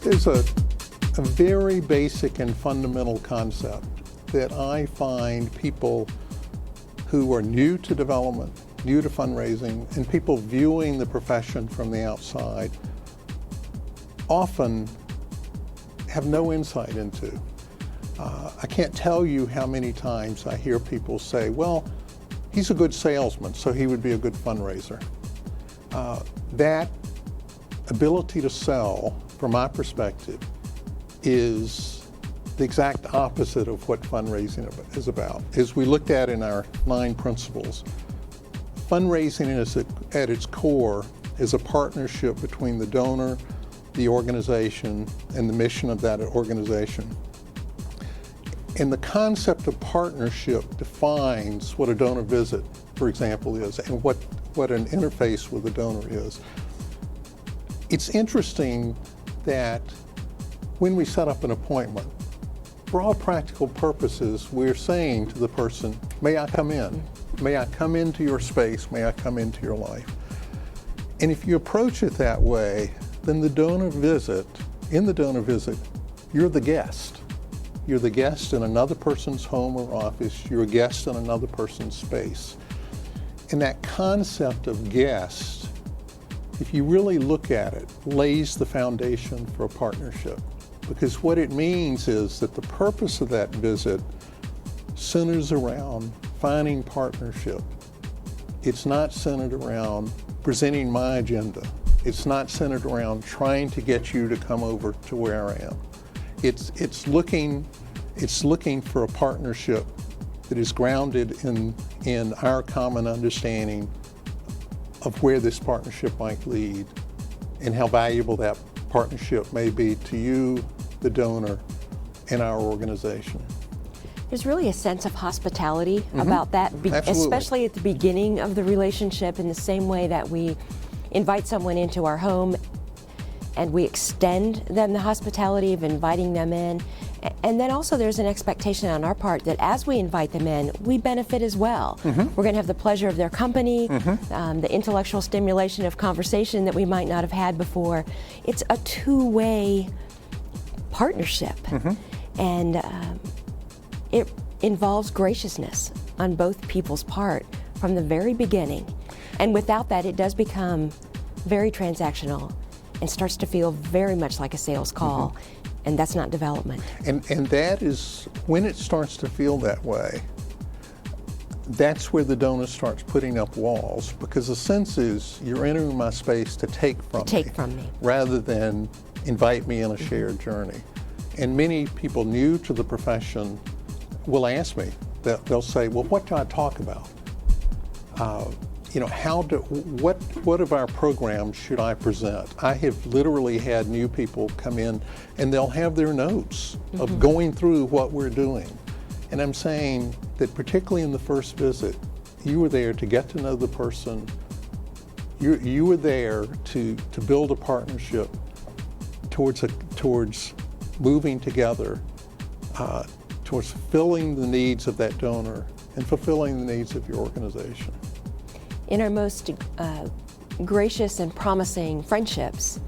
There's a very basic and fundamental concept that I find people who are new to development, new to fundraising, and people viewing the profession from the outside often have no insight into. I can't tell you how many times I hear people say, well, he's a good salesman, so he would be a good fundraiser. That ability to sell, from my perspective, is the exact opposite of what fundraising is about. As we looked at in our 9 principles, fundraising is at its core is a partnership between the donor, the organization, and the mission of that organization. And the concept of partnership defines what a donor visit, for example, is, and what an interface with a donor is. It's interesting that when we set up an appointment, for all practical purposes, we're saying to the person, may I come in? May I come into your space? May I come into your life? And if you approach it that way, then in the donor visit, you're the guest. You're the guest in another person's home or office. You're a guest in another person's space. And that concept of guest, if you really look at it, lays the foundation for a partnership. Because what it means is that the purpose of that visit centers around finding partnership. It's not centered around presenting my agenda. It's not centered around trying to get you to come over to where I am. It's looking for a partnership that is grounded in our common understanding of where this partnership might lead and how valuable that partnership may be to you, the donor, and our organization. There's really a sense of hospitality about that, especially at the beginning of the relationship, in the same way that we invite someone into our home and we extend them the hospitality of inviting them in. And then also there's an expectation on our part that as we invite them in, we benefit as well. We're going to have the pleasure of their company, the intellectual stimulation of conversation that we might not have had before. It's a two-way partnership. And it involves graciousness on both people's part from the very beginning. And without that, it does become very transactional and starts to feel very much like a sales call. And that's not development. And that is, when it starts to feel that way, that's where the donor starts putting up walls, because the sense is you're entering my space to take from me, rather than invite me in a shared journey. And many people new to the profession will ask me, they'll say, well, what do I talk about? What of our programs should I present? I have literally had new people come in and they'll have their notes of going through what we're doing. And I'm saying that particularly in the first visit, you were there to get to know the person. You were there to build a partnership towards moving together, towards fulfilling the needs of that donor and fulfilling the needs of your organization. In our most gracious and promising friendships,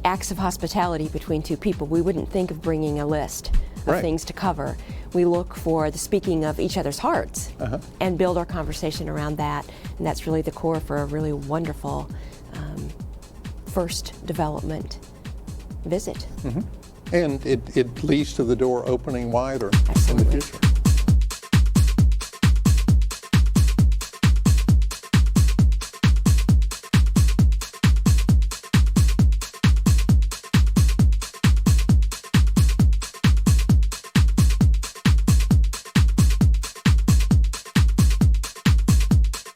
acts of hospitality between two people, we wouldn't think of bringing a list of things to cover. We look for the speaking of each other's hearts and build our conversation around that. And that's really the core for a really wonderful first development visit. And it leads to the door opening wider in the future.